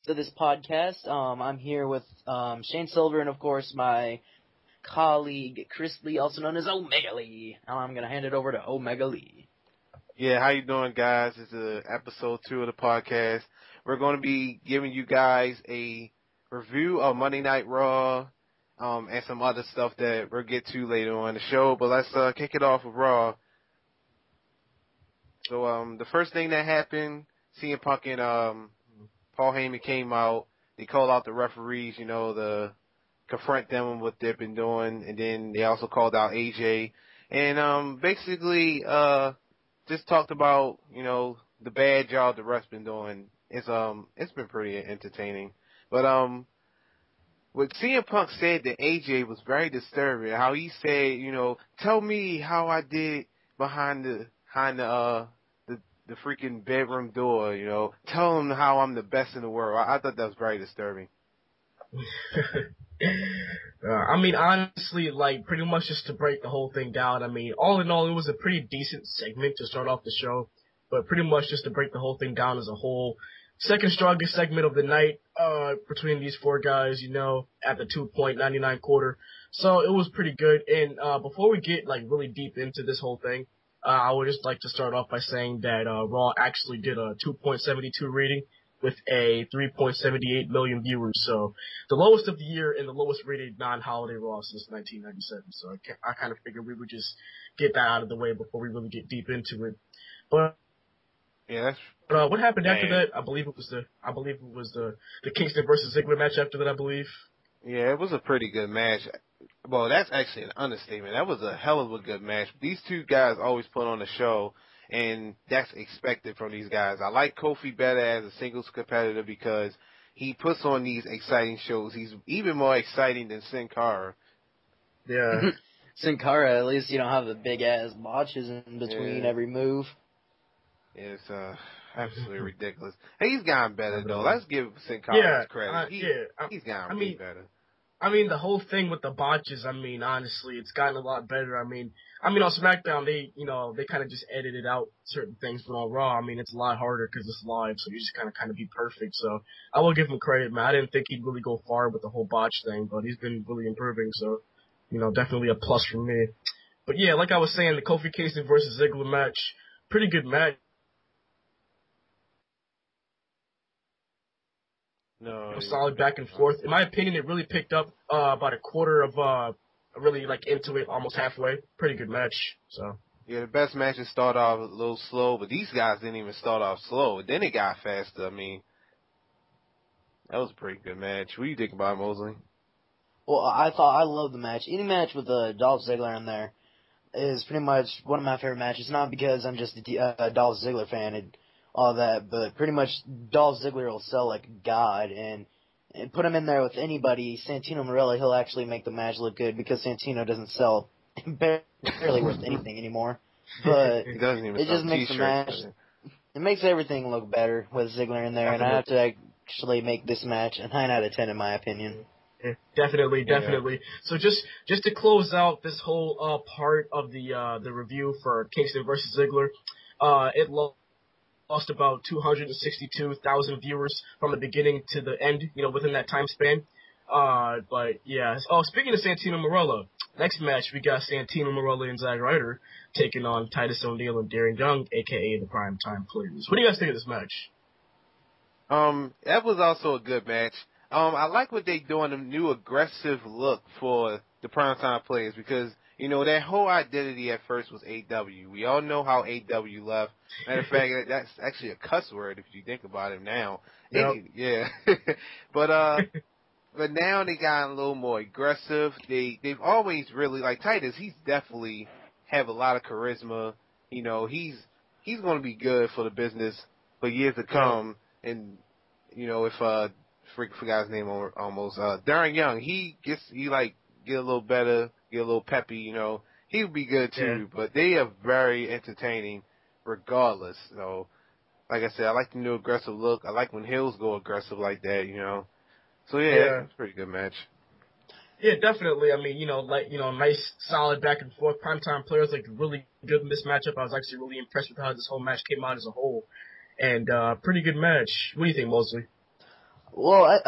to this podcast. I'm here with Shane Silver and, of course, my colleague Chris Lee, also known as Omega Lee. Now I'm going to hand it over to Omega Lee. Yeah, how you doing, guys? This is episode 2 of the podcast. We're going to be giving you guys a review of Monday Night Raw and some other stuff that we'll get to later on in the show. But let's kick it off with Raw. So the first thing that happened, CM Punk and Paul Heyman came out. They called out the referees, to confront them on what they've been doing. And then they also called out AJ. And basically just talked about, the bad job the ref's been doing. It's been pretty entertaining. But what CM Punk said to AJ was very disturbing. How he said, tell me how I did behind the freaking bedroom door, tell them how I'm the best in the world. I thought that was very disturbing. Honestly, pretty much just to break the whole thing down, all in all, it was a pretty decent segment to start off the show, but pretty much just to break the whole thing down as a whole. Second strongest segment of the night, between these four guys, at the 2.99 quarter. So it was pretty good. And, before we get, really deep into this whole thing, I would just like to start off by saying that, Raw actually did a 2.72 rating with a 3.78 million viewers. So the lowest of the year and the lowest rated non-holiday Raw since 1997. So I kind of figured we would just get that out of the way before we really get deep into it. But yeah, what happened after that? I believe it was the Kingston versus Ziggler match after that, I believe. Yeah, it was a pretty good match. Well, that's actually an understatement. That was a hell of a good match. These two guys always put on a show, and that's expected from these guys. I like Kofi better as a singles competitor because he puts on these exciting shows. He's even more exciting than Sin Cara. Yeah. Sin Cara, at least you don't have the big-ass botches in between every move. Yeah, it's absolutely ridiculous. Hey, he's gotten better, though. Let's give Sin Cara his credit. He's gotten way better. The whole thing with the botches, honestly, it's gotten a lot better. On SmackDown, they kind of just edited out certain things, but on Raw, it's a lot harder because it's live, so you just kind of be perfect. So I will give him credit, man. I didn't think he'd really go far with the whole botch thing, but he's been really improving, so, definitely a plus for me. But yeah, like I was saying, the Kofi Kingston versus Ziggler match, pretty good match. No, solid back and forth. In my opinion, it really picked up about a quarter of really into it, almost halfway. Pretty good match. So yeah, the best matches start off a little slow, but these guys didn't even start off slow. Then it got faster. That was a pretty good match. What do you think about it, Mosely? Well, I love the match. Any match with Dolph Ziggler in there is pretty much one of my favorite matches. Not because I'm just a Dolph Ziggler fan and all that, but pretty much Dolph Ziggler will sell like God, and put him in there with anybody, Santino Marella, he'll actually make the match look good because Santino doesn't sell barely worth anything anymore. But it just makes the match, it makes everything look better with Ziggler in there, and I have to actually make this match a 9 out of 10 in my opinion. Yeah, definitely. So just to close out this whole part of the review for Kingston versus Ziggler, it lost about 262,000 viewers from the beginning to the end, within that time span. But yeah. Oh, speaking of Santino Marella, next match we got Santino Marella and Zack Ryder taking on Titus O'Neil and Darren Young, aka the Primetime Players. What do you guys think of this match? That was also a good match. I like what they doing, the new aggressive look for the Primetime Players because their whole identity at first was AW. We all know how AW left. Matter of fact, that's actually a cuss word if you think about it now. Yep. Yeah. But now they got a little more aggressive. They've always really, like Titus, he's definitely have a lot of charisma. He's going to be good for the business for years to come. And, if, forgot his name almost, Darren Young, get a little better, get a little peppy, he would be good too, but they are very entertaining regardless. So, like I said, I like the new aggressive look. I like when heels go aggressive like that, So, it's a pretty good match. Yeah, definitely. Nice, solid back and forth. Primetime Players looked really good in this matchup. I was actually really impressed with how this whole match came out as a whole. And, pretty good match. What do you think, Mosely? Well,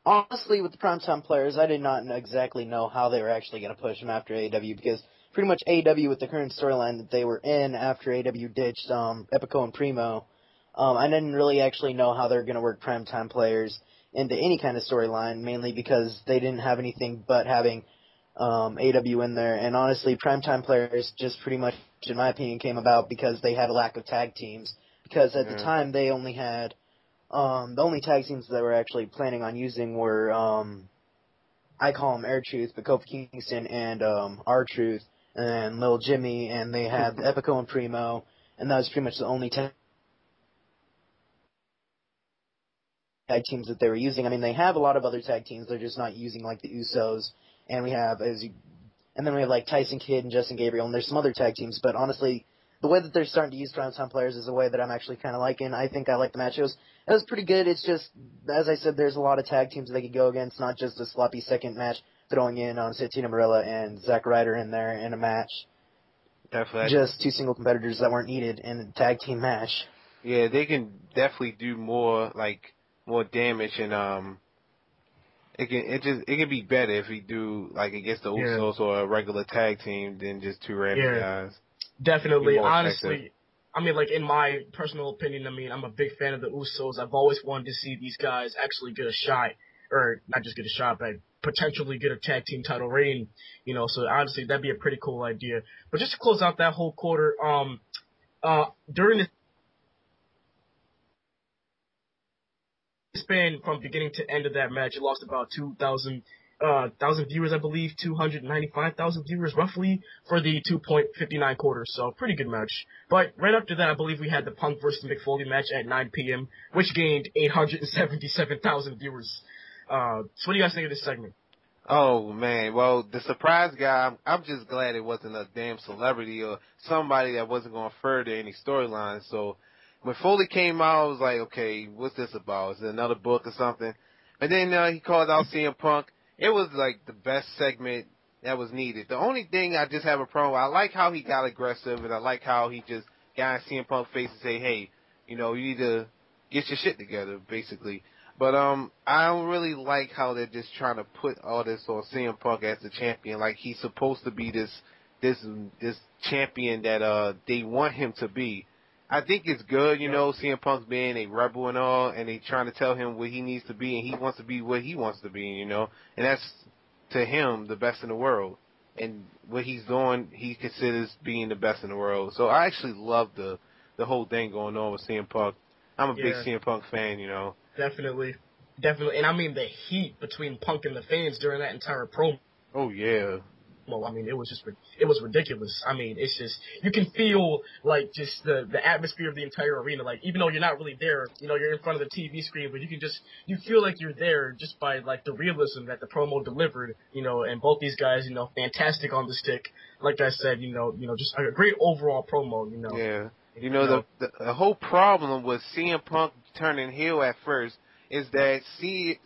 honestly, with the primetime players, I did not exactly know how they were actually going to push them after AEW because pretty much AEW with the current storyline that they were in after AEW ditched Epico and Primo, I didn't really actually know how they were going to work primetime players into any kind of storyline, mainly because they didn't have anything but having AEW in there. And honestly, primetime players just pretty much, in my opinion, came about because they had a lack of tag teams. Because at the time, they only had the only tag teams they were actually planning on using were, I call them Air Truth, but Kofi Kingston and R-Truth, and Lil Jimmy, and they had Epico and Primo, and that was pretty much the only tag teams that they were using. I mean, they have a lot of other tag teams, they're just not using, like, the Usos, and then we have, like, Tyson Kidd and Justin Gabriel, and there's some other tag teams, but honestly, the way that they're starting to use primetime players is a way that I'm actually kind of liking. I think I like the match. It was pretty good. It's just, as I said, there's a lot of tag teams they could go against, not just a sloppy second match throwing in Santino Marella and Zack Ryder in there in a match. Definitely. Just two single competitors that weren't needed in a tag team match. Yeah, they can definitely do more damage, and it can be better if we do like against the Usos or a regular tag team than just two random guys. Definitely. Honestly, I mean, like, in my personal opinion, I mean, I'm a big fan of the Usos. I've always wanted to see these guys actually get a shot, or not just get a shot, but potentially get a tag team title reign, you know, so honestly, that'd be a pretty cool idea. But just to close out that whole quarter, during the span from beginning to end of that match, it lost about 2,000 thousand viewers, I believe, 295,000 viewers roughly for the 2.59 quarters. So pretty good match. But right after that, I believe we had the Punk versus Mick Foley match at 9 p.m., which gained 877,000 viewers. So what do you guys think of this segment? Oh man, well, the surprise guy, I'm just glad it wasn't a damn celebrity or somebody that wasn't going to further any storylines. So when Foley came out, I was like, okay, what's this about? Is it another book or something? And then he called out CM Punk. It was like the best segment that was needed. The only thing I just have a problem with, I like how he got aggressive, and I like how he just got in CM Punk's face and say, hey, you need to get your shit together, basically. But I don't really like how they're just trying to put all this on CM Punk as the champion. Like he's supposed to be this champion that they want him to be. I think it's good, CM Punk's being a rebel and all, and they trying to tell him what he needs to be, and he wants to be what he wants to be, and that's to him the best in the world. And what he's doing, he considers being the best in the world. So I actually love the whole thing going on with CM Punk. I'm a big CM Punk fan, Definitely. And I mean the heat between Punk and the fans during that entire promo. Oh, yeah. Well, I mean, it was ridiculous. I mean, it's just, you can feel, like, just the atmosphere of the entire arena. Like, even though you're not really there, you're in front of the TV screen, but you feel like you're there just by, like, the realism that the promo delivered, and both these guys, fantastic on the stick. Like I said, just a great overall promo, Yeah. The whole problem with CM Punk turning heel at first is that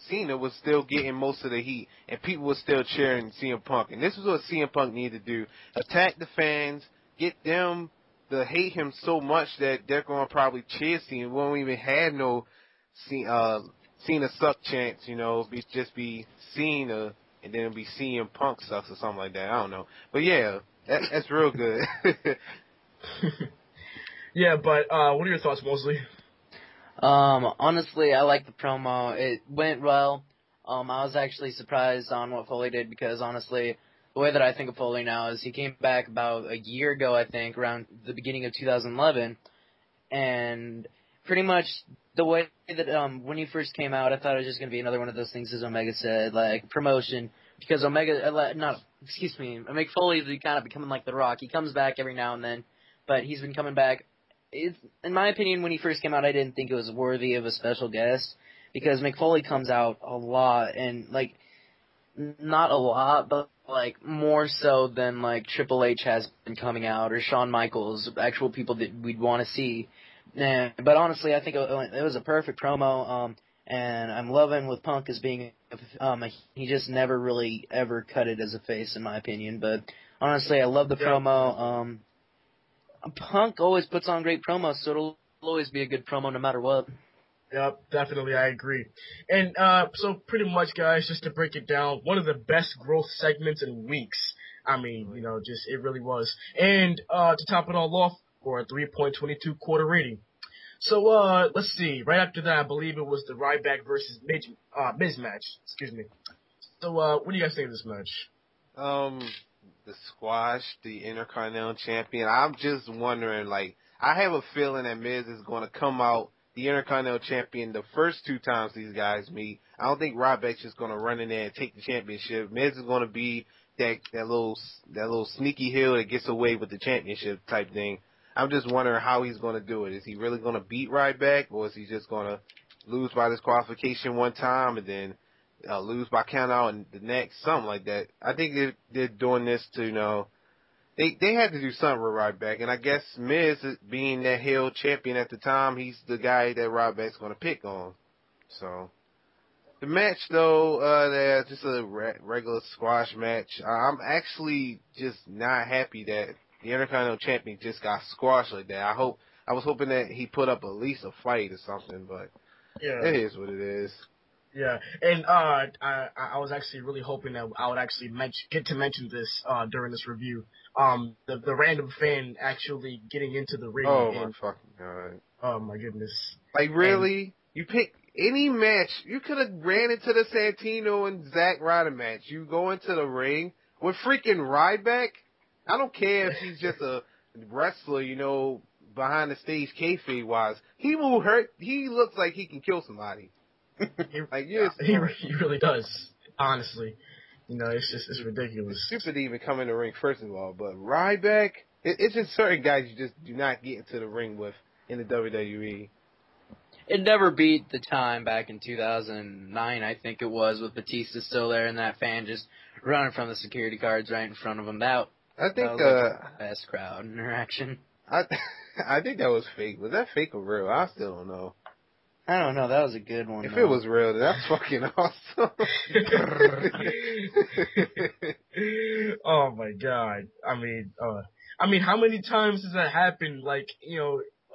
Cena was still getting most of the heat, and people were still cheering CM Punk. And this is what CM Punk needed to do. Attack the fans, get them to hate him so much that they're going to probably cheer Cena. We won't even have no Cena suck chants, just be Cena, and then it'll be CM Punk sucks or something like that. I don't know. But yeah, that's real good. Yeah, but what are your thoughts, Mosely? Honestly, I like the promo. It went well. I was actually surprised on what Foley did because honestly, the way that I think of Foley now is he came back about a year ago, I think, around the beginning of 2011, and pretty much the way that when he first came out, I thought it was just going to be another one of those things, as Omega said, like promotion, because Mick Foley's kind of becoming like The Rock. He comes back every now and then, but he's been coming back. In my opinion, when he first came out, I didn't think it was worthy of a special guest because Mick Foley comes out a lot and, like, not a lot, but, like, more so than, like, Triple H has been coming out or Shawn Michaels, actual people that we'd want to see. But honestly, I think it was a perfect promo, and I'm loving with Punk as being, he just never really ever cut it as a face, in my opinion. But honestly, I love the promo. Punk always puts on great promos, so it'll always be a good promo no matter what. Yep, definitely, I agree. And so pretty much, guys, just to break it down, one of the best growth segments in weeks. I mean, just it really was. And to top it all off, for a 3.22 quarter rating. So let's see. Right after that, I believe it was the Ryback versus Miz match. Excuse me. So what do you guys think of this match? The squash, the Intercontinental Champion. I'm just wondering, like, I have a feeling that Miz is going to come out the Intercontinental Champion the first 2 times these guys meet. I don't think Ryback's just going to run in there and take the championship. Miz is going to be that little sneaky heel that gets away with the championship type thing. I'm just wondering how he's going to do it. Is he really going to beat Ryback, or is he just going to lose by disqualification one time and then lose by count out and the next, something like that? I think they're doing this to, they had to do something with Ryback, and I guess Miz, being that heel champion at the time, he's the guy that Ryback's going to pick on. So, the match, though, just a regular squash match. I'm actually just not happy that the Intercontinental Champion just got squashed like that. I was hoping that he put up at least a fight or something, but it is what it is. Yeah, and I was actually really hoping that I would actually get to mention this during this review. The random fan actually getting into the ring. Oh my fucking god! Oh my goodness! Like really, you pick any match. You could have ran into the Santino and Zack Ryder match. You go into the ring with freaking Ryback. I don't care if he's just a wrestler, behind the stage kayfabe wise. He will hurt. He looks like he can kill somebody. He really does. Honestly, it's ridiculous. It's stupid to even come in the ring first of all. But Ryback, it's just certain guys you just do not get into the ring with in the WWE. It never beat the time back in 2009, I think it was, with Batista still there and that fan just running from the security guards right in front of him. That was the best crowd interaction. I think that was fake. Was that fake or real? I still don't know. I don't know. That was a good one. If it was real, then that's fucking awesome. Oh my god! I mean, how many times has that happened? Like,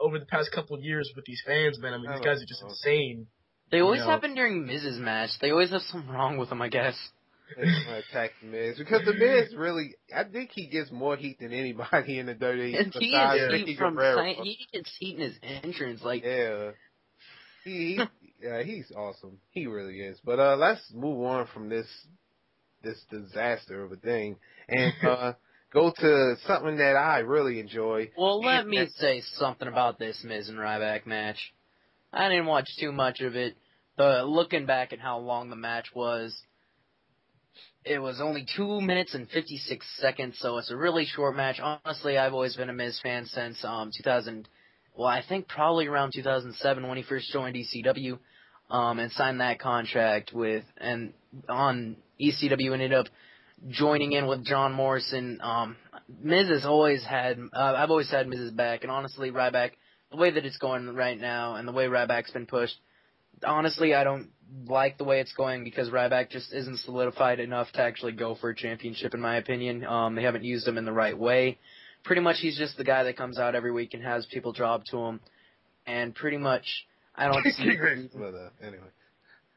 over the past couple of years with these fans, man. I mean, these guys are just insane. They always happen during Miz's match. They always have something wrong with them, I guess. They want to attack the Miz because the Miz really, I think he gets more heat than anybody in the WWE. And he gets heat in his entrance, like. Yeah. He's awesome. He really is. But let's move on from this disaster of a thing and go to something that I really enjoy. Well, let me say something about this Miz and Ryback match. I didn't watch too much of it, but looking back at how long the match was, it was only 2 minutes and 56 seconds, so it's a really short match. Honestly, I've always been a Miz fan since 2000. Well, I think probably around 2007 when he first joined ECW, and signed that contract on ECW, ended up joining in with John Morrison. Miz has always had, I've always had Miz's back, and honestly, Ryback, the way that it's going right now, and the way Ryback's been pushed, honestly, I don't like the way it's going because Ryback just isn't solidified enough to actually go for a championship, in my opinion. They haven't used him in the right way. Pretty much he's just the guy that comes out every week and has people draw up to him. And pretty much I don't see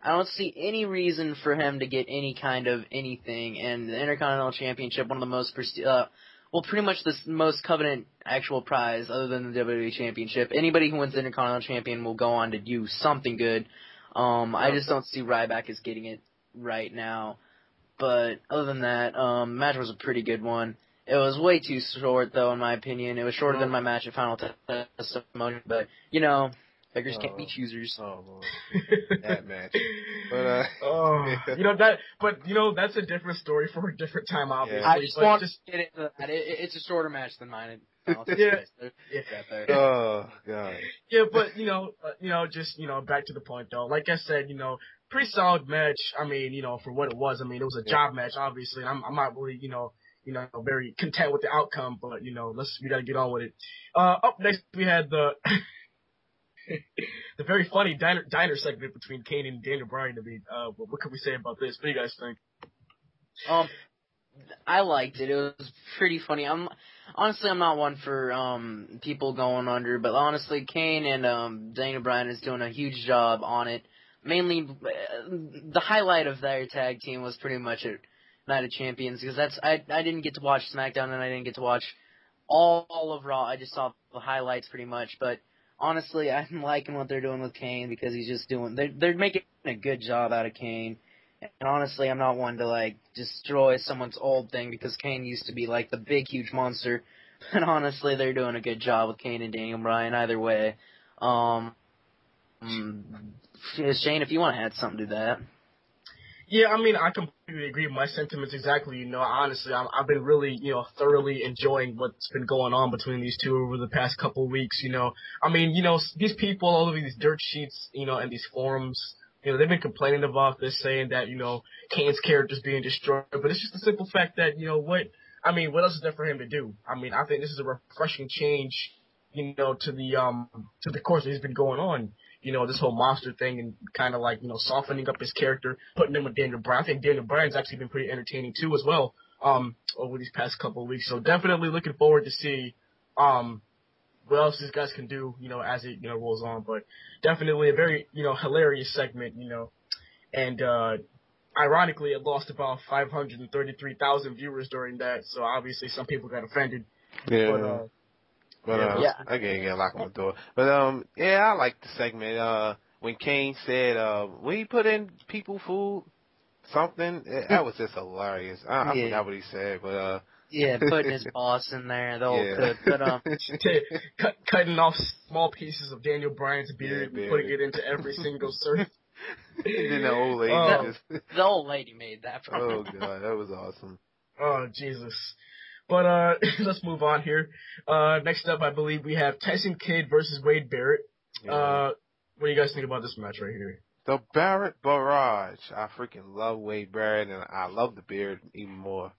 I don't see any reason for him to get any kind of anything. And the Intercontinental Championship, one of the most pretty much the most coveted actual prize other than the WWE Championship. Anybody who wins the Intercontinental Champion will go on to do something good. I just don't see Ryback as getting it right now. But other than that, the match was a pretty good one. It was way too short, though, in my opinion. It was shorter than my match at Final Testimony, but, beggars can't be choosers. That match. But, that's a different story for a different time, obviously. I just want to get into that. It's a shorter match than mine. Oh, God. Yeah, but, back to the point, though. Like I said, pretty solid match. I mean, for what it was. I mean, it was a job match, obviously, and I'm not really, very content with the outcome, but, we gotta get on with it. Up next, we had the very funny diner segment between Kane and Daniel Bryan. I mean, what can we say about this? What do you guys think? I liked it. It was pretty funny. Honestly, I'm not one for people going under, but honestly, Kane and Daniel Bryan is doing a huge job on it. Mainly, the highlight of their tag team was pretty much at Night of Champions, because I didn't get to watch SmackDown and I didn't get to watch all of Raw. I just saw the highlights pretty much, but honestly, I'm liking what they're doing with Kane, because he's just they're making a good job out of Kane. And honestly, I'm not one to, like, destroy someone's old thing, because Kane used to be, like, the big, huge monster. And honestly, they're doing a good job with Kane and Daniel Bryan either way. Shane, if you want to add something to that. Yeah, I mean, I completely agree with my sentiments exactly. Honestly, I've been really, thoroughly enjoying what's been going on between these two over the past couple of weeks. I mean, these people all over these dirt sheets, and these forums, they've been complaining about this, saying that, Kane's character's being destroyed. But it's just the simple fact that, what else is there for him to do? I mean, I think this is a refreshing change, to the course that he's been going on. This whole monster thing, and kind of like, softening up his character, putting him with Daniel Bryan. I think Daniel Bryan's actually been pretty entertaining too as well, over these past couple of weeks. So definitely looking forward to see, what else these guys can do, as it, rolls on. But definitely a very, hilarious segment, and, ironically it lost about 533,000 viewers during that. So obviously some people got offended. Yeah. Yeah. I can't get locked on the door. But, yeah, I like the segment. When Kane said, when he put in people food, something, that was just hilarious. I forgot what he said, but, yeah, putting his boss in there, the whole cook. But, cutting off small pieces of Daniel Bryan's beard and putting it into every single serve. And then the old lady the old lady made that from Oh, God, that was awesome. Oh, Jesus. But let's move on here. Next up, I believe we have Tyson Kidd versus Wade Barrett. Yeah. What do you guys think about this match right here? The Barrett Barrage. I freaking love Wade Barrett, and I love the beard even more.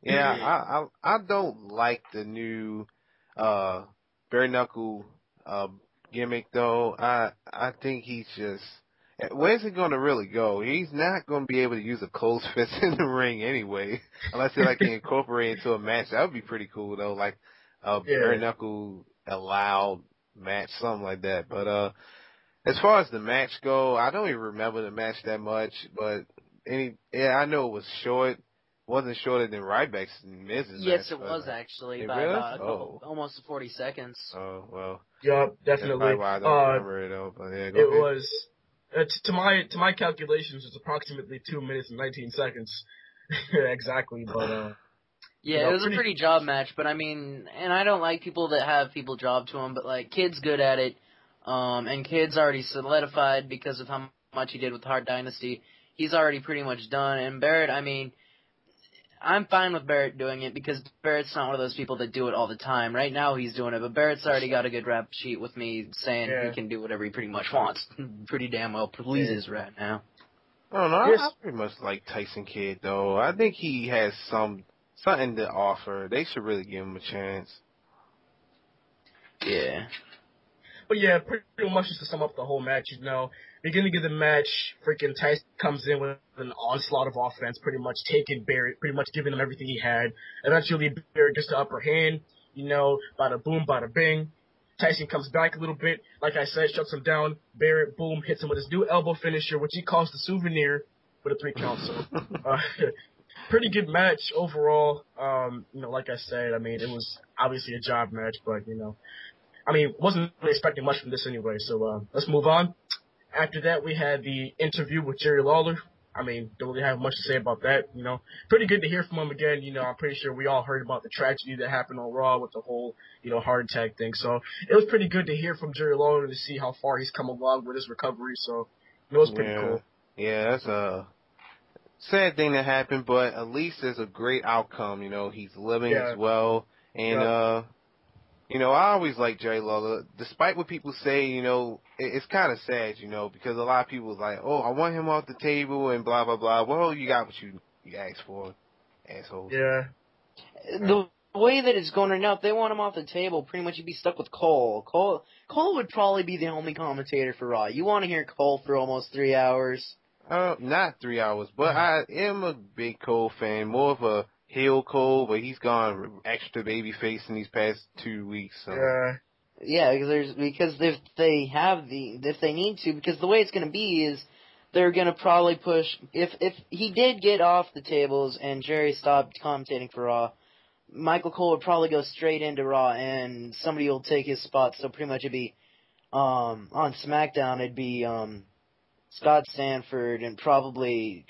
Yeah, I don't like the new bare knuckle gimmick though. I think he's just, where's he gonna really go? He's not gonna be able to use a closed fist in the ring anyway, unless he like can incorporate into a match. That would be pretty cool though, like a bare knuckle allowed match, something like that. But as far as the match go, I don't even remember the match that much, but I know it was short. Wasn't shorter than Ryback's and Miz's match. Yes, it was actually, by about almost 40 seconds. Oh, well. Yeah, definitely. That's why I don't remember it though, but yeah, go it ahead. was, to my calculations, it's approximately 2 minutes and 19 seconds. Exactly, but, yeah, it was a pretty job match, but I mean, and I don't like people that have people job to him, but like, Kid's good at it, and Kid's already solidified because of how much he did with Hard Dynasty. He's already pretty much done, and Barrett, I mean, I'm fine with Barrett doing it, because Barrett's not one of those people that do it all the time. Right now he's doing it, but Barrett's already got a good rap sheet with me saying he can do whatever he pretty much wants. Pretty damn well pleases right now. I don't know. I pretty much like Tyson Kidd though. I think he has something to offer. They should really give him a chance. Yeah. But yeah, pretty much just to sum up the whole match, beginning of the match, freaking Tyson comes in with an onslaught of offense, pretty much taking Barrett, pretty much giving him everything he had. Eventually, Barrett gets the upper hand, bada boom, bada bing. Tyson comes back a little bit, like I said, shuts him down. Barrett, boom, hits him with his new elbow finisher, which he calls the souvenir, with a 3 count. So, pretty good match overall. Like I said, I mean, it was obviously a job match, but, wasn't really expecting much from this anyway, so let's move on. After that, we had the interview with Jerry Lawler. I mean, don't really have much to say about that, Pretty good to hear from him again. I'm pretty sure we all heard about the tragedy that happened on Raw with the whole, heart attack thing. So it was pretty good to hear from Jerry Lawler to see how far he's come along with his recovery. So it was pretty cool. Yeah, that's a sad thing that happened, but at least there's a great outcome. He's living as well. And, I always like Jerry Lawler. Despite what people say, it's kind of sad, because a lot of people like, oh, I want him off the table and blah, blah, blah. Well, you got what you asked for, assholes. Yeah. The way that it's going right now, if they want him off the table, pretty much you'd be stuck with Cole. Cole would probably be the only commentator for Raw. You want to hear Cole for almost 3 hours? Not 3 hours, but I am a big Cole fan, more of a heel Cole, but he's gone extra babyface in these past 2 weeks. So. Yeah, because if they need to, because the way it's going to be is they're going to probably push, if he did get off the tables and Jerry stopped commentating for Raw, Michael Cole would probably go straight into Raw and somebody will take his spot, so pretty much it'd be, on SmackDown it'd be, Scott Stanford and probably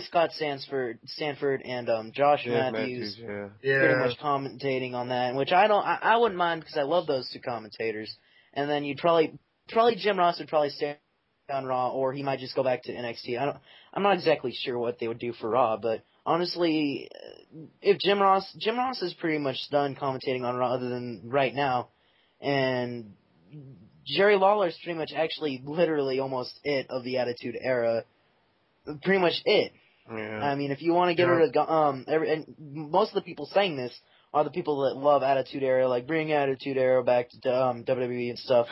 Scott Stanford and Josh Matthews pretty much commentating on that, which I wouldn't mind because I love those two commentators. And then you'd probably Jim Ross would probably stay on Raw, or he might just go back to NXT. I'm not exactly sure what they would do for Raw, but honestly, if Jim Ross is pretty much done commentating on Raw other than right now, and Jerry Lawler's pretty much actually literally almost it of the Attitude Era. Pretty much it. Yeah. I mean, if you want to get rid of, and most of the people saying this are the people that love Attitude Era, like bring Attitude Era back to WWE and stuff.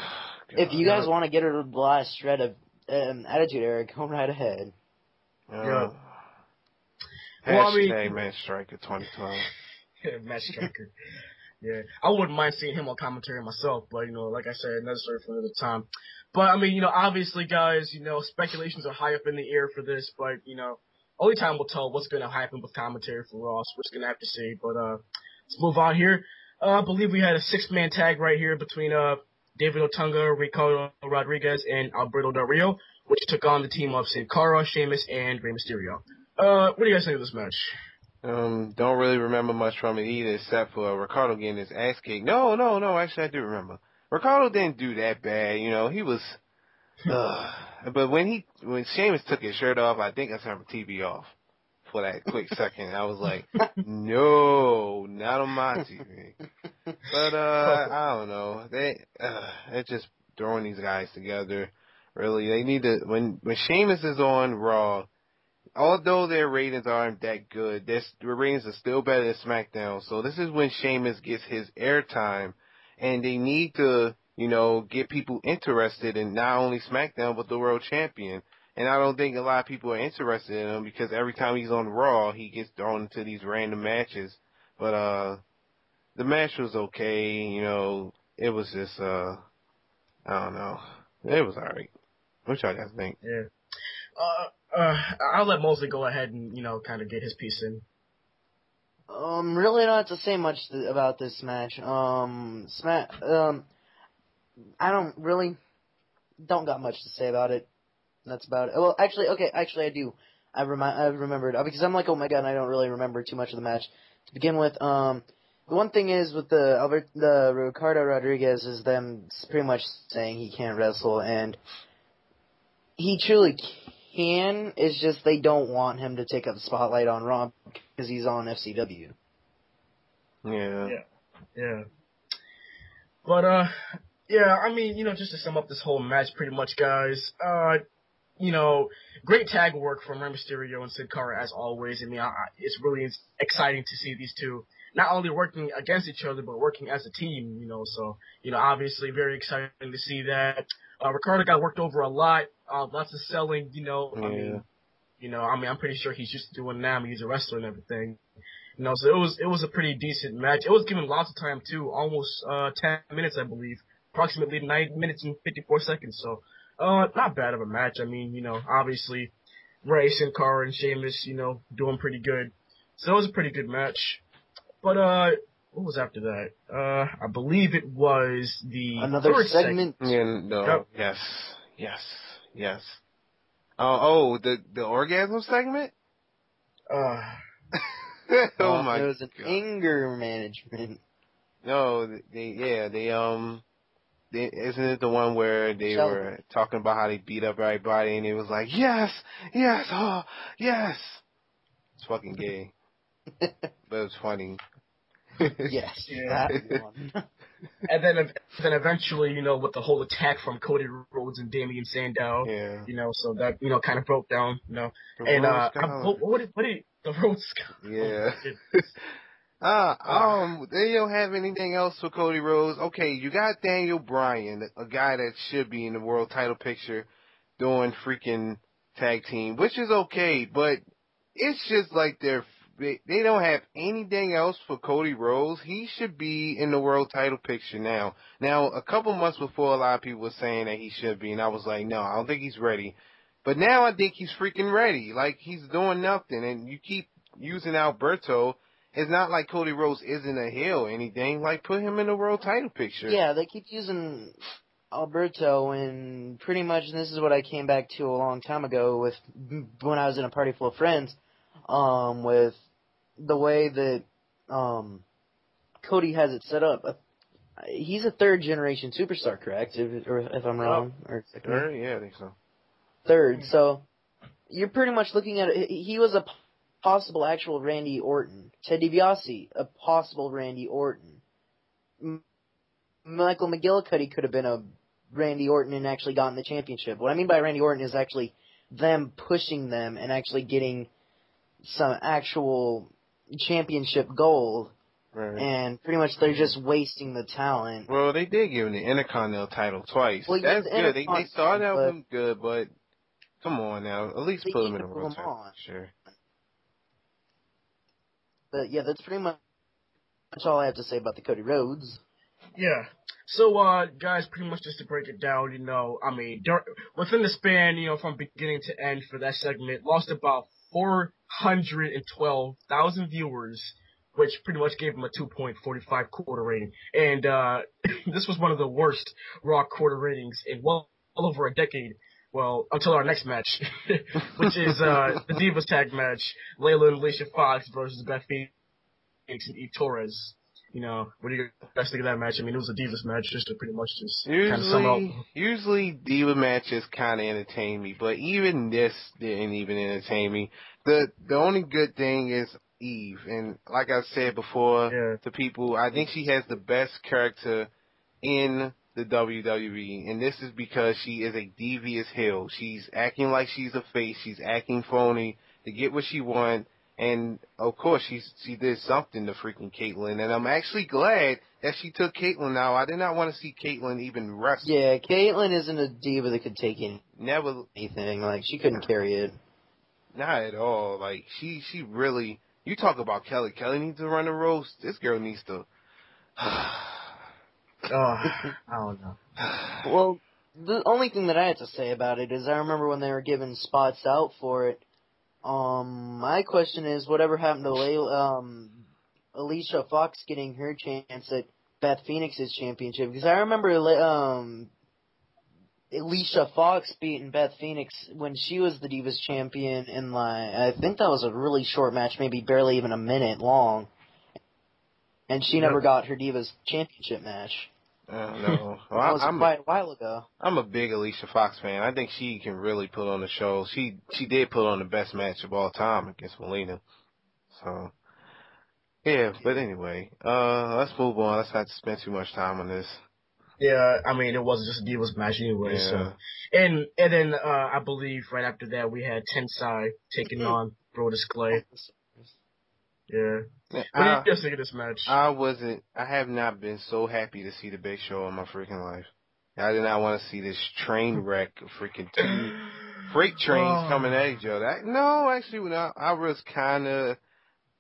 If you guys want to get rid of the last shred of Attitude Era, go right ahead. Well, Match Striker 2012. Match Striker. Yeah, I wouldn't mind seeing him on commentary myself, but, like I said, another story for another time. But, I mean, obviously, guys, speculations are high up in the air for this, but, only time will tell what's going to happen with commentary for Raw, so we're just going to have to see. But, let's move on here. I believe we had a 6-man tag right here between, David Otunga, Ricardo Rodriguez, and Alberto Del Rio, which took on the team of Sin Cara, Sheamus, and Rey Mysterio. What do you guys think of this match? Don't really remember much from it either, except for Ricardo getting his ass kicked. No, actually I do remember. Ricardo didn't do that bad, he was, but when Sheamus took his shirt off, I think I turned my TV off for that quick second. I was like, no, not on my TV. But, I don't know. They're just throwing these guys together. Really, they need to, when Sheamus is on Raw, although their ratings aren't that good, their ratings are still better than SmackDown. So this is when Sheamus gets his airtime, and they need to, get people interested in not only SmackDown but the World Champion. And I don't think a lot of people are interested in him because every time he's on Raw, he gets thrown into these random matches. But the match was okay. It was just I don't know. It was alright. What y'all guys think? Yeah. I'll let Mosely go ahead and, kind of get his piece in. Really not to say much about this match. I don't got much to say about it. That's about it. Well, actually I do. I remembered, because I'm like, oh my god, and I don't really remember too much of the match. To begin with, the one thing is with the Ricardo Rodriguez is them pretty much saying he can't wrestle, and he truly can. It's just they don't want him to take up the spotlight on Raw because he's on FCW. Yeah. But, I mean, just to sum up this whole match pretty much, guys, great tag work from Rey Mysterio and Sin Cara as always. I mean, it's really exciting to see these two not only working against each other, but working as a team, so, obviously very exciting to see that. Ricardo got worked over a lot, lots of selling, I mean, I'm pretty sure he's used to doing that. I mean, he's a wrestler and everything. So it was a pretty decent match. It was given lots of time too, almost 10 minutes, I believe, approximately 9 minutes and 54 seconds. So, not bad of a match. I mean, obviously, Rey, Sin Cara, and Sheamus, doing pretty good. So it was a pretty good match. But what was after that? I believe it was the another third segment. Yeah, no. Yep. Yes. The orgasm segment? Oh my god. It was an anger management. No, isn't it the one where they were talking about how they beat up everybody and it was like, yes, oh, yes. It's fucking gay. But it was funny. Yes, that one. And then eventually, with the whole attack from Cody Rhodes and Damian Sandow, so that, kind of broke down, and, what did the Rhodes Yeah. They don't have anything else for Cody Rhodes. Okay, you got Daniel Bryan, a guy that should be in the world title picture, doing freaking tag team, which is okay, but it's just like they don't have anything else for Cody Rhodes. He should be in the world title picture now. Now, a couple months before, a lot of people were saying that he should be, and I was like, no, I don't think he's ready. But now I think he's freaking ready. Like, he's doing nothing, and you keep using Alberto. It's not like Cody Rhodes isn't a heel or anything. Like, put him in the world title picture. Yeah, they keep using Alberto, and pretty much this is what I came back to a long time ago with when I was in a party full of friends, with the way that Cody has it set up. He's a third generation superstar, correct? If I'm wrong, or Third? Yeah, I think so. Third. So you're pretty much looking at it. He was a possible actual Randy Orton. Ted DiBiase, a possible Randy Orton. Michael McGillicuddy could have been a Randy Orton and actually gotten the championship. What I mean by Randy Orton is actually them pushing them and actually getting some actual championship gold. Right. And pretty much they're just wasting the talent. Well, they did give him the Intercontinental title twice. Well, That's yeah, good. They started out with him good, but come on now. At least put him in the world title. Sure. But yeah, that's pretty much all I have to say about the Cody Rhodes. Yeah. So, guys, pretty much just to break it down, I mean, within the span, from beginning to end for that segment, lost about 412,000 viewers, which pretty much gave him a 2.45 quarter rating. And, this was one of the worst Raw quarter ratings in well over a decade. Well, until our next match, which is, the Divas tag match, Layla and Alicia Fox versus Beth Phoenix and Eve Torres. What do you guys think of that match? I mean, it was a Divas match, just to pretty much just kind of sum up. Usually Diva matches kind of entertain me, but even this didn't even entertain me. The only good thing is Eve, and like I said before to people, I think she has the best character in the WWE, and this is because she is a devious heel. She's acting like she's a face. She's acting phony to get what she wants. And, of course, she did something to freaking Caitlyn, and I'm actually glad that she took Caitlyn now. I did not want to see Caitlyn even wrestle. Yeah, Caitlyn isn't a diva that could take anything. Like, she couldn't carry it. Not at all. Like, she really... You talk about Kelly. Kelly needs to run the roast. This girl needs to... I don't know. Well, the only thing that I had to say about it is I remember when they were giving spots out for it. My question is, whatever happened to Alicia Fox getting her chance at Beth Phoenix's championship? Because I remember Alicia Fox beating Beth Phoenix when she was the Divas champion in I think that was a really short match, maybe barely even a minute long. And she never got her Divas championship match. No. Well, that was quite a while ago. I'm a big Alicia Fox fan. I think she can really put on the show. She did put on the best match of all time against Melina. So, yeah, but anyway, let's move on. Let's not spend too much time on this. Yeah, I mean, it wasn't just a Divas match anyway, so. And then, I believe right after that we had Tensai taking on Brodus Clay. Yeah. What do you guys think of this match? I have not been so happy to see the Big Show in my freaking life. I did not want to see this train wreck of freaking two freight trains coming at each other. Actually, I was kind of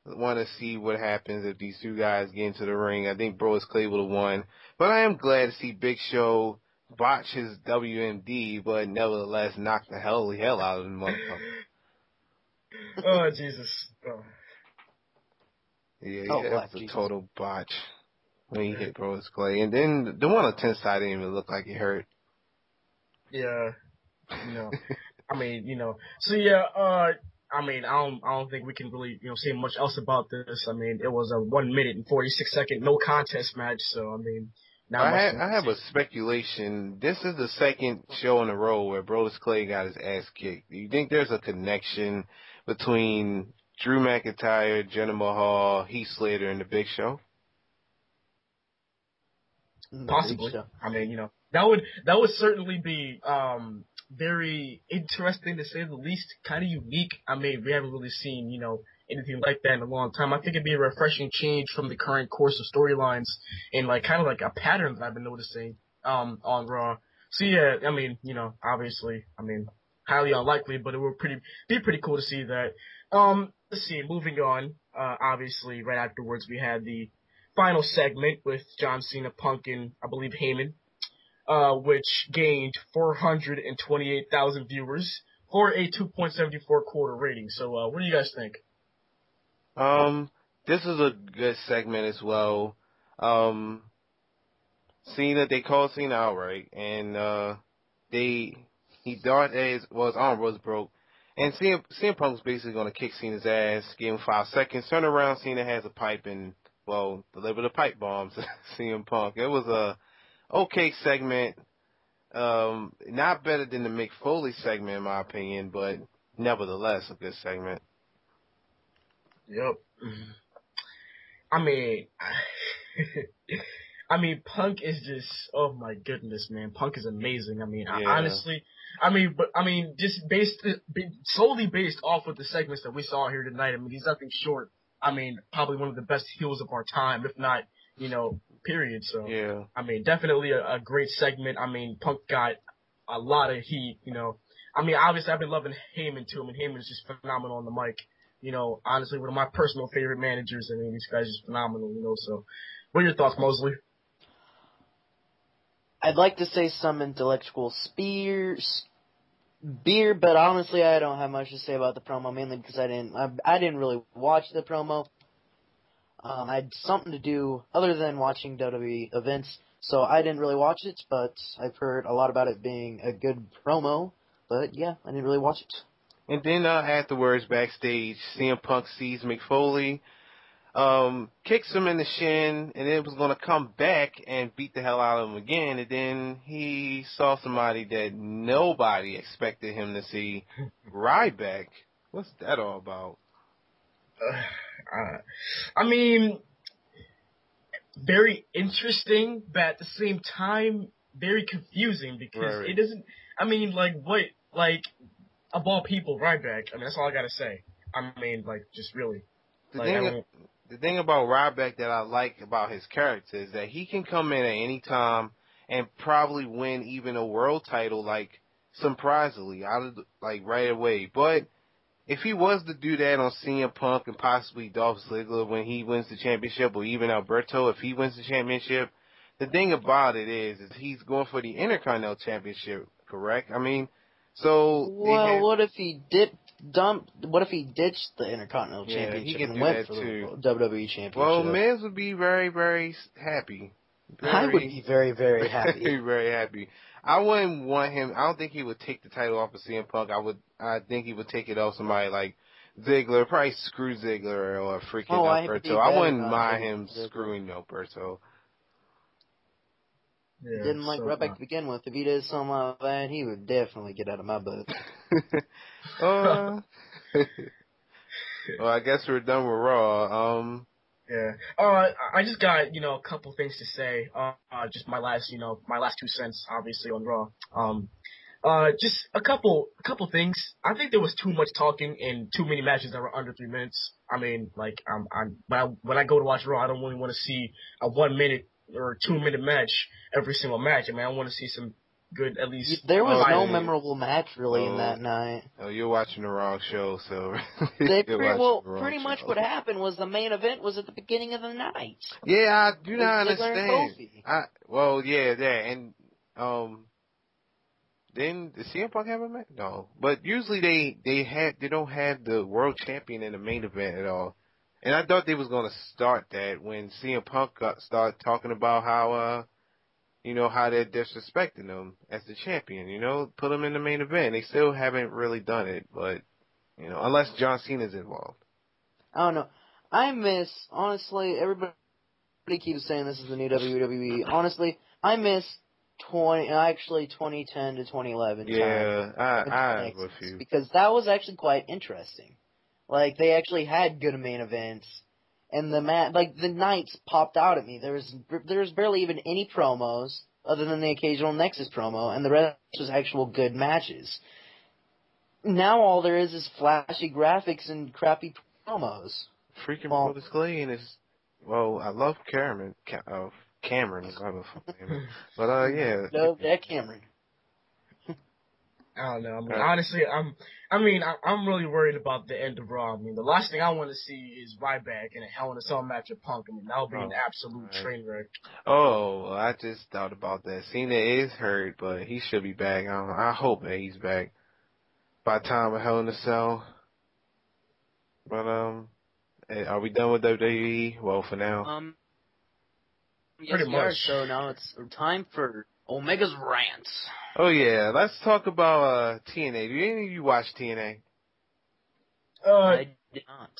want to see what happens if these two guys get into the ring. I think Brodus Clay would have won. But I am glad to see Big Show botch his WMD, but nevertheless knock the hell out of the motherfucker. Oh, Jesus. Oh. Yeah, that's a total botch when he hit Brodus Clay. And then the one on Tensai didn't even look like it hurt. Yeah. I mean, So, yeah, I mean, I don't think we can really, say much else about this. I mean, it was a 1 minute and 46-second no contest match, so, I mean, not much. I have a speculation. This is the second show in a row where Brodus Clay got his ass kicked. Do you think there's a connection between Drew McIntyre, Jinder Mahal, Heath Slater, and the Big Show? Possibly. I mean, that would certainly be very interesting to say the least, kind of unique. I mean, we haven't really seen, anything like that in a long time. I think it'd be a refreshing change from the current course of storylines and kind of like a pattern that I've been noticing on Raw. So yeah, I mean, obviously, I mean, highly unlikely, but it would be pretty cool to see that. Let's see, moving on, obviously right afterwards we had the final segment with John Cena, Punk, and I believe Heyman, which gained 428,000 viewers for a 2.74 quarter rating. So, what do you guys think? This is a good segment as well. Cena, they called Cena out, right? And, he thought his arm was broke. And CM Punk's basically going to kick Cena's ass, give him 5 seconds, turn around, Cena has a pipe and, well, deliver the pipe bombs to CM Punk. It was a okay segment. Not better than the Mick Foley segment in my opinion, but nevertheless a good segment. Yep. I mean, Punk is just, oh my goodness, man. Punk is amazing. I mean, Yeah. honestly, just solely based off of the segments that we saw here tonight, I mean, he's nothing short. I mean, probably one of the best heels of our time, if not, period. So, Yeah. I mean, definitely a great segment. I mean, Punk got a lot of heat, I mean, obviously I've been loving Heyman too. I mean, Heyman is just phenomenal on the mic. Honestly, one of my personal favorite managers. I mean, these guys are just phenomenal, so. What are your thoughts, Mosely? I'd like to say some intellectual beer, but honestly, I don't have much to say about the promo, mainly because I didn't really watch the promo. I had something to do other than watching WWE events, so I didn't really watch it, but I've heard a lot about it being a good promo, but yeah, I didn't really watch it. And then afterwards, backstage, CM Punk sees Mick Foley, kicks him in the shin, and it was going to come back and beat the hell out of him again. And then he saw somebody that nobody expected him to see, Ryback. What's that all about? I mean, very interesting, but at the same time, very confusing because Right. it doesn't. I mean, of all people, Ryback. I mean, that's all I gotta say. I mean, just really. The thing about Ryback that I like about his character is that he can come in at any time and probably win even a world title, surprisingly, right away. But if he was to do that on CM Punk and possibly Dolph Ziggler when he wins the championship, or even Alberto if he wins the championship, the thing about it is he's going for the Intercontinental Championship, correct? I mean, so what if he ditched the Intercontinental Championship and went for too. the WWE Championship? Well, Miz would be very, very happy. I would be very, very happy. Very, very happy. I wouldn't want him. I don't think he would take the title off of CM Punk. I think he would take it off somebody like Ziggler, probably screw Ziggler or freaking Alberto. I wouldn't mind him screwing Alberto. Yeah, didn't like Ryback to begin with. If he did something like that, he would definitely get out of my book. Well, I guess we're done with Raw. Yeah. I just got, a couple things to say. Just my last 2 cents, obviously, on Raw. Just a couple things. I think there was too much talking and too many matches that were under 3 minutes. I mean, when I go to watch Raw, I don't really want to see a 1 minute or 2 minute match every single match. I mean, I want to see some good, at least. There was no memorable match really in that night. Oh, you're watching the wrong show, so. Pretty much what happened was the main event was at the beginning of the night. Yeah, I do not understand. And then did CM Punk have a match? No, but usually they don't have the world champion in the main event at all. And I thought they was gonna start that when CM Punk started talking about how how they're disrespecting him as the champion, put him in the main event. They still haven't really done it, but, unless John Cena's involved. I don't know. Honestly, everybody keeps saying this is the new WWE. Honestly, I miss 2010 to 2011 time. Yeah, I with you. Because that was actually quite interesting. They actually had good main events. And the nights popped out at me. There was barely even any promos other than the occasional Nexus promo, and the rest was actual good matches. Now all there is flashy graphics and crappy promos. Freaking Brodus Clay is, I love Cameron. Cameron is my name. But yeah. No, that Cameron. I don't know. I mean, Right. honestly, I'm really worried about the end of Raw. I mean, the last thing I want to see is Ryback in a Hell in a Cell match with Punk. I mean, that would be an Oh, absolute right. train wreck. Oh, I just thought about that. Cena is hurt, but he should be back. I hope that he's back by the time of Hell in a Cell. But are we done with WWE? Well, for now. Yes, Pretty we are. much. So now it's time for Omega's rant. Oh yeah, let's talk about TNA. Do any of you watch TNA? I did not.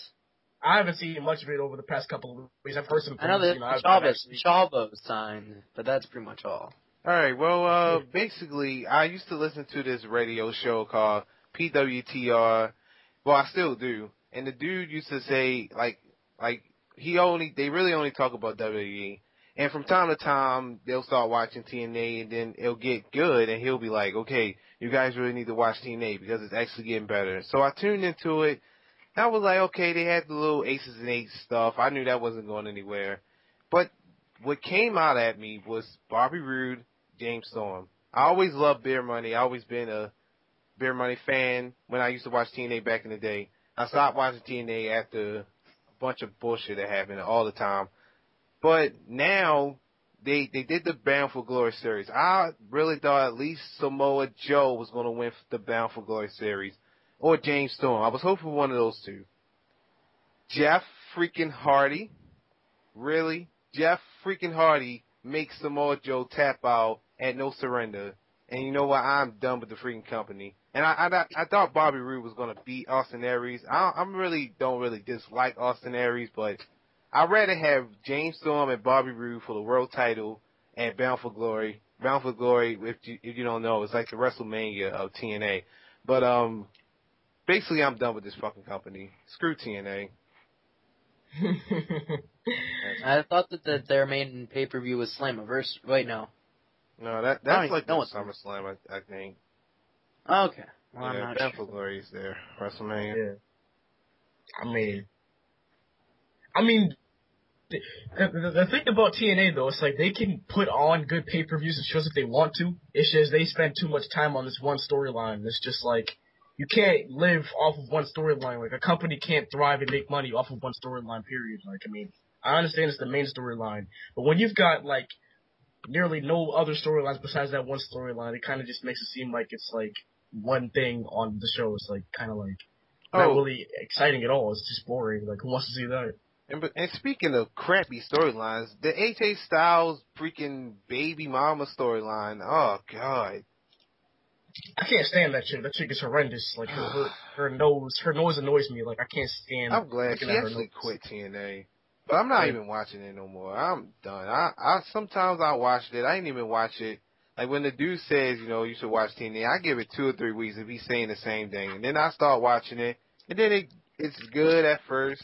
I haven't seen much of it over the past couple of weeks. I've heard some I know things, that I've actually... Chavo signed, but that's pretty much all. All right. Well, basically, I used to listen to this radio show called PWTR. Well, I still do. And the dude used to say like they really only talk about WWE. And from time to time, they'll start watching TNA, and then it'll get good, and he'll be like, "Okay, you guys really need to watch TNA because it's actually getting better." So I tuned into it. I was like, okay, they had the little aces and eights stuff. I knew that wasn't going anywhere. But what came out at me was Bobby Roode, James Storm. I always loved Beer Money. I always been a Beer Money fan when I used to watch TNA back in the day. I stopped watching TNA after a bunch of bullshit that happened all the time. But now they did the Bound for Glory series. I really thought at least Samoa Joe was going to win the Bound for Glory series. Or James Storm. I was hoping for one of those two. Jeff freaking Hardy. Really? Jeff freaking Hardy makes Samoa Joe tap out at No Surrender. And you know what? I'm done with the freaking company. And I thought Bobby Roode was going to beat Austin Aries. Don't really dislike Austin Aries, but I'd rather have James Storm and Bobby Roode for the world title and Bound for Glory. Bound for Glory, if you don't know, it's like the WrestleMania of TNA. But basically, I'm done with this fucking company. Screw TNA. I thought that their main pay-per-view was Slammiversary. Wait, no. No, that's like the SummerSlam, I think. Okay. Well, I'm Yeah, not Bound sure. for Glory is there. WrestleMania. Yeah. I mean, the thing about TNA though, it's like they can put on good pay-per-views and shows if they want to. It's just they spend too much time on this one storyline. It's just like you can't live off of one storyline. Like a company can't thrive and make money off of one storyline. Period. Like I mean, I understand it's the main storyline, but when you've got like nearly no other storylines besides that one storyline, it kind of just makes it seem like it's like one thing on the show. It's like kind of like not really exciting at all. It's just boring. Like who wants to see that? And speaking of crappy storylines, the AJ Styles freaking baby mama storyline. Oh god, I can't stand that chick. That chick is horrendous. Like her nose annoys me. Like I can't stand. I'm glad looking she at her actually nose. quit TNA. But I'm not even watching it no more. I'm done. I sometimes I watched it. I didn't even watch it. Like when the dude says, you should watch TNA, I give it 2 or 3 weeks if he's saying the same thing, and then I start watching it, and then it's good at first.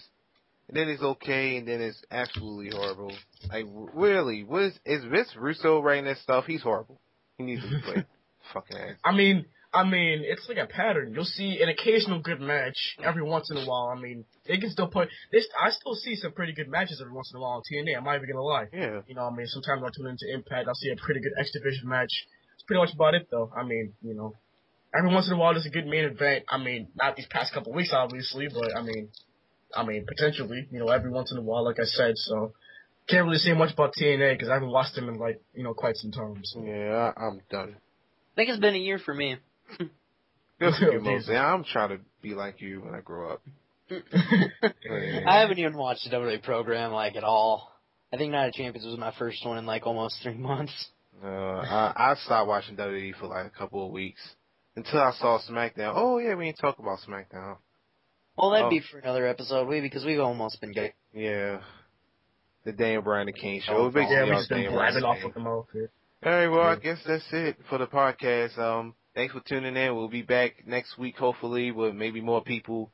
And then it's okay, and then it's absolutely horrible. Like, really, is Vince Russo writing that stuff? He's horrible. He needs to be played. Fucking ass. I mean, it's like a pattern. You'll see an occasional good match every once in a while. I mean, they can still put this. I still see some pretty good matches every once in a while on TNA. I'm not even gonna lie. Yeah. I mean, sometimes I tune into Impact. I'll see a pretty good X Division match. That's pretty much about it, though. I mean, every once in a while there's a good main event. I mean, not these past couple weeks, obviously, but I mean, potentially, every once in a while, like I said, so can't really say much about TNA because I haven't watched them in quite some time. So. Yeah, I'm done. I think it's been a year for me. Good for you, Mosely. I'm trying to be like you when I grow up. I haven't even watched the WWE program at all. I think Night of Champions was my first one in almost 3 months. I stopped watching WWE for a couple of weeks until I saw SmackDown. Oh yeah, we ain't talk about SmackDown. Well, that'd be for another episode, because we've almost been getting. Yeah. The Dan Bryan and Kane show. Yeah, we've just been blabbing off with them all. All right, well, I guess that's it for the podcast. Thanks for tuning in. We'll be back next week, hopefully, with maybe more people.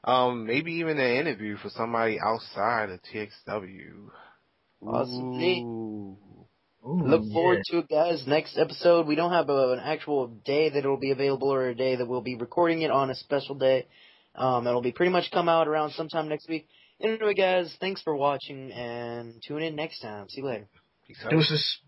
Maybe even an interview for somebody outside of TXW. Possibly. Ooh, Look forward to it, guys. Next episode, we don't have an actual day that it'll be available or a day that we'll be recording it on a special day. It'll be pretty much come out around sometime next week. Anyway, guys, thanks for watching, and tune in next time. See you later. Peace out. Deuces.